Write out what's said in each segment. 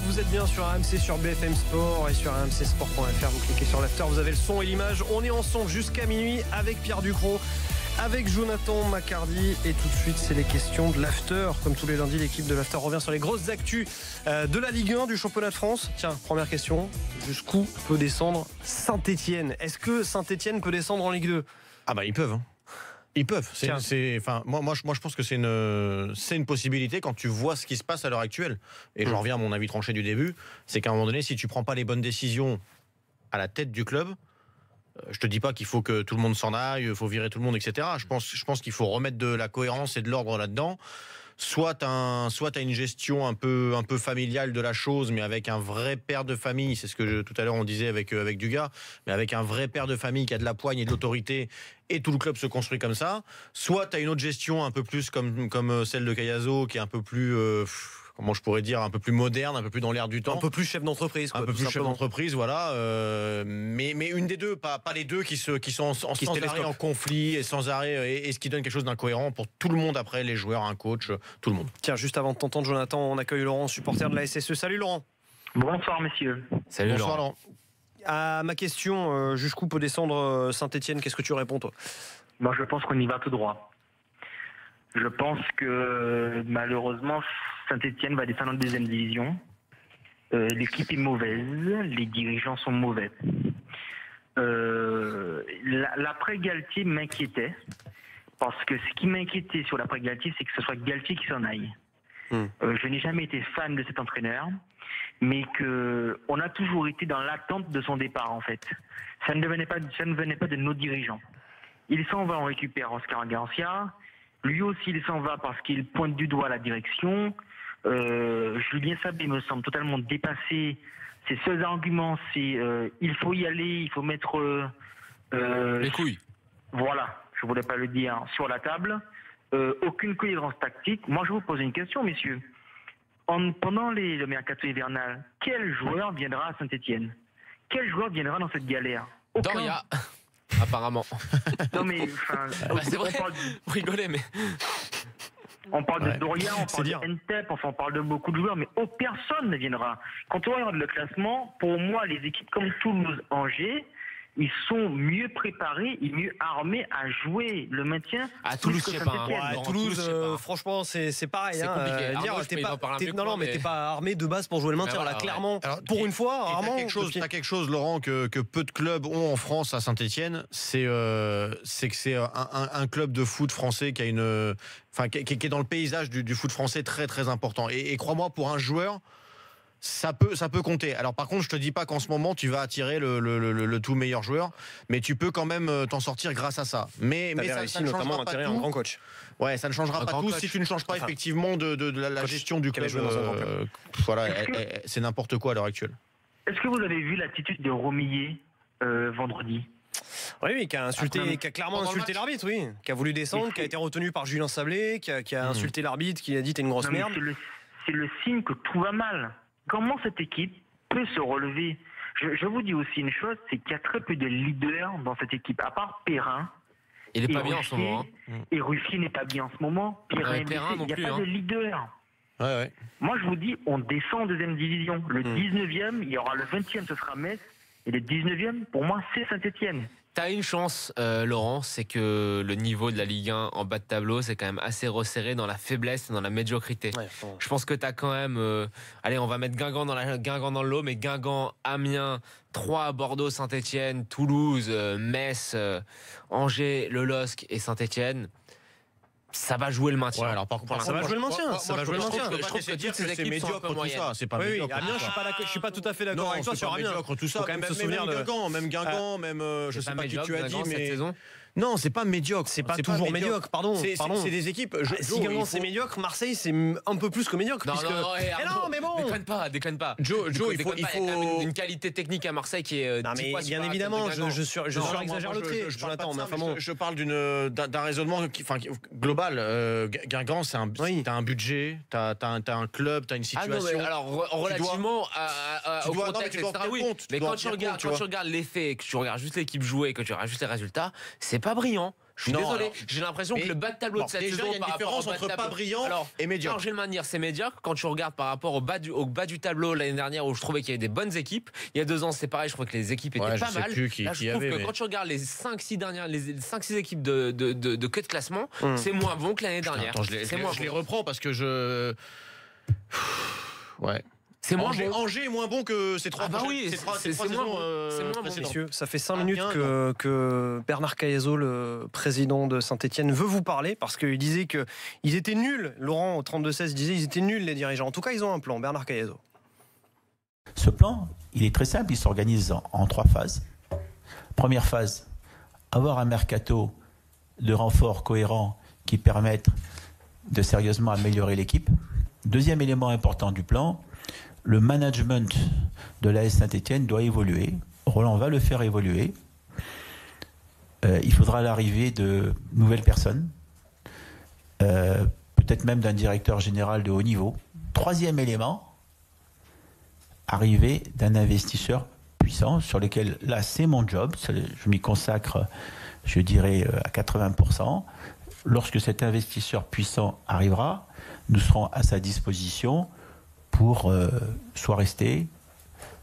vous êtes bien sur RMC, sur BFM Sport et sur rmcsport.fr. Vous cliquez sur l'after, vous avez le son et l'image. On est ensemble jusqu'à minuit avec Pierre Ducrot, avec Jonathan Macardy. Et tout de suite, c'est les questions de l'after. Comme tous les lundis, l'équipe de l'after revient sur les grosses actus de la Ligue 1, du championnat de France. Tiens, première question. Jusqu'où peut descendre Saint-Etienne? Est-ce que Saint-Etienne peut descendre en Ligue 2? Ah bah ils peuvent. Hein. Ils peuvent. Moi, je pense que c'est une possibilité quand tu vois ce qui se passe à l'heure actuelle. Et j'en reviens à mon avis tranché du début. C'est qu'à un moment donné, si tu prends pas les bonnes décisions à la tête du club, je te dis pas qu'il faut que tout le monde s'en aille, il faut virer tout le monde, etc. Je pense qu'il faut remettre de la cohérence et de l'ordre là-dedans. Soit t'as une gestion un peu familiale de la chose, mais avec un vrai père de famille, c'est ce que tout à l'heure on disait avec Dugas, mais avec un vrai père de famille qui a de la poigne et de l'autorité, et tout le club se construit comme ça. Soit t'as une autre gestion un peu plus comme celle de Cayazo, qui est un peu plus comment je pourrais dire, un peu plus moderne, un peu plus dans l'air du temps. Un peu plus chef d'entreprise, quoi, un peu plus chef d'entreprise, voilà. Mais une des deux, pas les deux qui sont sans arrêt en conflit et sans arrêt, et ce qui donne quelque chose d'incohérent pour tout le monde après, les joueurs, un coach, tout le monde. Tiens, juste avant de t'entendre, Jonathan, on accueille Laurent, supporter de la SSE. Salut Laurent. Bonsoir messieurs. Salut Laurent. À ma question, jusqu'où peut descendre Saint-Etienne, qu'est-ce que tu réponds toi? Moi je pense qu'on y va tout droit. Je pense que malheureusement Saint-Etienne va descendre en deuxième division. L'équipe est mauvaise, les dirigeants sont mauvais. L'après-Galtier m'inquiétait, parce que ce qui m'inquiétait sur l'après-Galtier, c'est que ce soit Galtier qui s'en aille. Je n'ai jamais été fan de cet entraîneur, mais on a toujours été dans l'attente de son départ en fait. Ça ne venait pas de nos dirigeants. Il s'en va, on récupère Oscar Garcia. Lui aussi, il s'en va parce qu'il pointe du doigt la direction. Julien Sablé me semble totalement dépassé. Ses seuls arguments, c'est il faut y aller, il faut mettre les couilles. Voilà, je voulais pas le dire, sur la table. Aucune cohérence tactique. Moi, je vous pose une question, messieurs. Pendant le mercato hivernal, quel joueur viendra à Saint-Etienne? Quel joueur viendra dans cette galère? Aucun. Doria. Apparemment. Non mais, c'est vrai. Vous rigolez, mais on parle de Doria, on parle de Ntep, on parle de beaucoup de joueurs, mais personne ne viendra. Quand on regarde le classement, pour moi, les équipes comme Toulouse, Angers, ils sont mieux préparés et mieux armés à jouer le maintien. À Toulouse, je sais pas. Toulouse, franchement, c'est pareil. C'est compliqué. Mais t'es pas armé de base pour jouer le maintien. Là, clairement, alors, pour une fois, rarement. T'as quelque chose, Laurent, que peu de clubs ont en France à Saint-Etienne, c'est que c'est un club de foot français qui est dans le paysage du foot français très très important. Et crois-moi, pour un joueur, ça peut compter. Alors par contre, je te dis pas qu'en ce moment tu vas attirer le tout meilleur joueur, mais tu peux quand même t'en sortir grâce à ça. Mais ça ne changera pas tout. Un grand coach. Ouais, ça ne changera pas tout si tu ne changes pas effectivement de la gestion du club. Voilà, c'est n'importe quoi à l'heure actuelle. Est-ce que vous avez vu l'attitude de Romillet vendredi? Oui, qui a clairement insulté l'arbitre, oui. Qui a voulu descendre, qui a été retenu par Julien Sablé, qui a insulté l'arbitre, qui a dit t'es une grosse merde. C'est le signe que tout va mal. Comment cette équipe peut se relever? Je vous dis aussi une chose, c'est qu'il y a très peu de leaders dans cette équipe, à part Perrin. Il n'est pas bien en ce moment. Et Ruffier n'est pas bien en ce moment. Perrin il n'y a pas de leader. Ouais. Moi, je vous dis, on descend en deuxième division. Le 19e, il y aura le 20e, ce sera Metz. Et le 19e, pour moi, c'est Saint-Etienne. T'as une chance, Laurent, c'est que le niveau de la Ligue 1 en bas de tableau, c'est quand même assez resserré dans la faiblesse et dans la médiocrité. Ouais, je pense que t'as quand même... allez, on va mettre Guingamp dans le lot, mais Guingamp, Amiens, Troyes, Bordeaux, Saint-Etienne, Toulouse, Metz, Angers, le LOSC et Saint-Etienne. Ça va jouer le maintien. Ouais, alors par contre, ça va jouer le maintien. Je trouve que toutes ces équipes sont un peu moyennes. C'est pas médiocre. Amiens, je suis pas tout à fait d'accord avec toi sur Amiens. Tout ça. Même Guingamp, même je sais pas qui tu as dit, mais non, c'est pas médiocre. C'est pas toujours médiocre, pardon. C'est des équipes. Si Guingamp c'est médiocre, Marseille c'est un peu plus que médiocre. Non, mais bon. Déconne pas. Joe, il faut une qualité technique à Marseille qui est. Non, mais bien évidemment, je surexagère le trait. Je parle d'un raisonnement global. Guingamp, t'as un budget, t'as un club, t'as une situation. Alors relativement au contexte, etc. Oui. Mais quand tu regardes les faits, que tu regardes juste l'équipe jouer, que tu regardes juste les résultats, c'est c'est pas brillant. Je suis désolé. Alors, j'ai l'impression que le bas de tableau de cette déjà, saison, il y a une différence entre pas brillant et médiocre. Alors, je vais le maintenir, c'est médiocre. Quand tu regardes par rapport au bas du tableau l'année dernière, où je trouvais qu'il y avait des bonnes équipes, il y a 2 ans, c'est pareil, je trouvais que les équipes étaient pas mal. Là, je trouve que quand tu regardes les 5-6 équipes de queue de classement, c'est moins bon que l'année dernière. Attends, je les reprends parce que je. Ouais. C'est moins Angers, bon. Angers est moins bon que ces 3 oui, c'est moins bon. C'est moins bon. Messieurs, ça fait 5 minutes que Bernard Caillezot, le président de Saint-Etienne, veut vous parler parce qu'il disait qu'ils étaient nuls. Laurent, au 32-16, disait qu'ils étaient nuls, les dirigeants. En tout cas, ils ont un plan. Bernard Caillezot. Ce plan, il est très simple. Il s'organise en 3 phases. Première phase, avoir un mercato de renfort cohérent qui permette de sérieusement améliorer l'équipe. Deuxième élément important du plan, le management de l'AS Saint-Etienne doit évoluer. Roland va le faire évoluer. Il faudra l'arrivée de nouvelles personnes, peut-être même d'un directeur général de haut niveau. Troisième élément, arrivée d'un investisseur puissant sur lequel, là, c'est mon job. Je m'y consacre, je dirais, à 80%. Lorsque cet investisseur puissant arrivera, nous serons à sa disposition pour soit rester,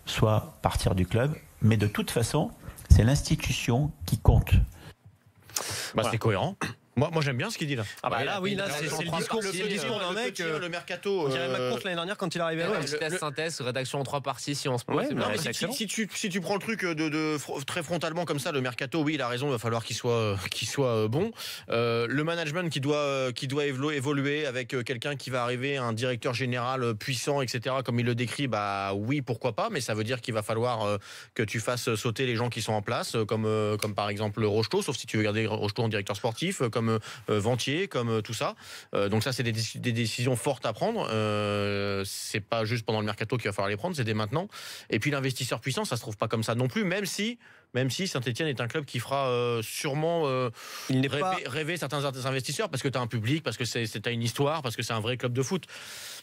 soit partir du club. Mais de toute façon, c'est l'institution qui compte. Voilà. C'est cohérent. Moi j'aime bien ce qu'il dit là. Ah bah là, oui, là, c'est le discours d'un mec. Le mercato. On dirait McCourt l'année dernière quand il est arrivé à l'OM. Petite synthèse, rédaction en 3 parties si on se pose. Si tu prends le truc très frontalement comme ça, le mercato, oui, il a raison, il va falloir qu'il soit bon. Le management qui doit évoluer avec quelqu'un qui va arriver, un directeur général puissant, etc. Comme il le décrit, bah oui, pourquoi pas, mais ça veut dire qu'il va falloir que tu fasses sauter les gens qui sont en place, comme par exemple Rocheteau, sauf si tu veux garder Rocheteau en directeur sportif, comme Ventier, comme tout ça. Donc ça, c'est des décisions fortes à prendre. C'est pas juste pendant le mercato qu'il va falloir les prendre, c'est dès maintenant. Et puis l'investisseur puissant, ça se trouve pas comme ça non plus, même si Saint-Etienne est un club qui fera sûrement rêver certains investisseurs, parce que tu as un public, parce que tu as une histoire, parce que c'est un vrai club de foot.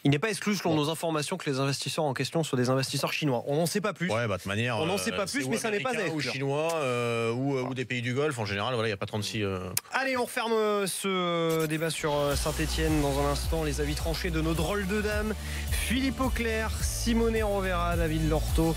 Il n'est pas exclu, selon nos informations, que les investisseurs en question soient des investisseurs chinois. On n'en sait pas plus. Ouais, bah de manière. On n'en sait pas plus, mais ça n'est pas ou chinois, ou des pays du Golfe. En général, voilà, il n'y a pas 36. Allez, on referme ce débat sur Saint-Etienne dans un instant. Les avis tranchés de nos drôles de dames. Philippe Auclair, Simone Rovera, David Lorto.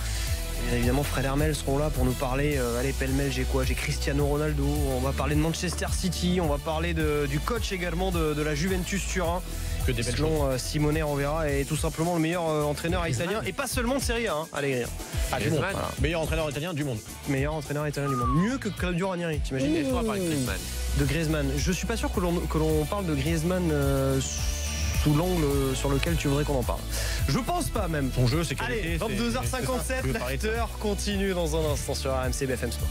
Et évidemment, Fred Hermel seront là pour nous parler. Allez, pêle-mêle, j'ai Cristiano Ronaldo. On va parler de Manchester City. On va parler du coach également de la Juventus Turin. Que des belles selon Simone Rovera est tout simplement le meilleur entraîneur italien. Et pas seulement de Serie A, allez. Du monde. Voilà. Meilleur entraîneur italien du monde. Meilleur entraîneur italien du monde. Mieux que Claudio Ranieri, t'imagines? De Griezmann. Je suis pas sûr que l'on parle de Griezmann sous l'angle sur lequel tu voudrais qu'on en parle. Je pense pas même. Ton jeu, c'est allez, 22h57, l'acteur continue dans un instant sur RMC BFM Sport.